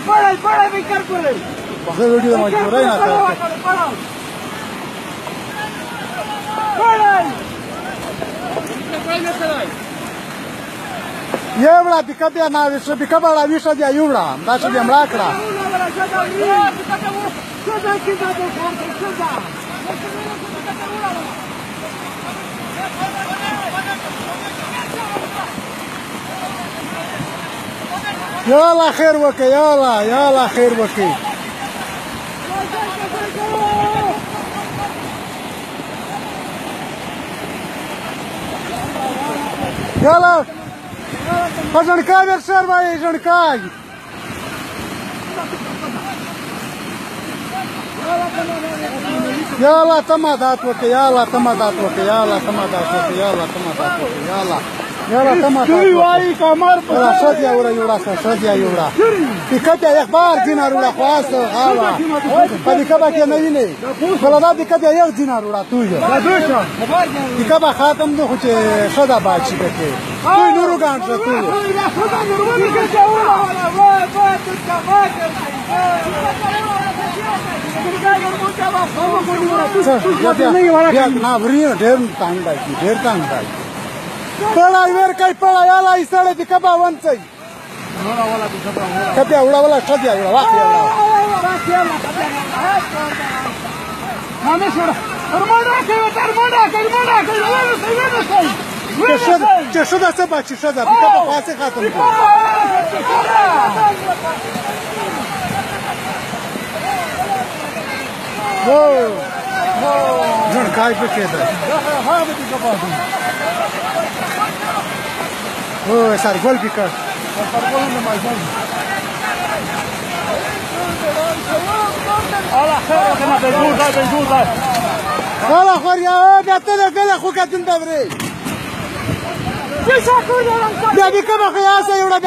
पळाय विचार करे व्हिडिओ मजबूर आहे ना एवढा पिकअप द्या ना पिकअपला 20 द्या एवढा 10 द्या मळाकडा يلا خير وكي يلا خير وكي يلا فجنكاي برشار باي جنكاي يلا تمادات وكي يلا تمادات وكي يلا تمادات وكي يلا تمادات وكي يلا يلا تمام واي کمر يلا شد يا ورا يورا شد يا يورا पिकअप या एक बार दिनार उडा खास आवा पिकअप के नहीं ने फलदा पिकअप या एक दिनार उडा तू जो पिकअप खत्म दो कुछ सदा बात के तू नूरू गांठ तू या ना वरी ढेर तांग बाई पळा वेर काय पळा याला इसळे पिकअप वंचई कप्या उडावला सध्या एवढा वाक्य एवढा शोधाचं बाकी शोधा पिकअप पासे खातो हो जण काय पेकेत हो सर गोल पिकअप والله خور يا بيعطينا كذا اخوك تندبري بيعطيك كم خياسه يا ولد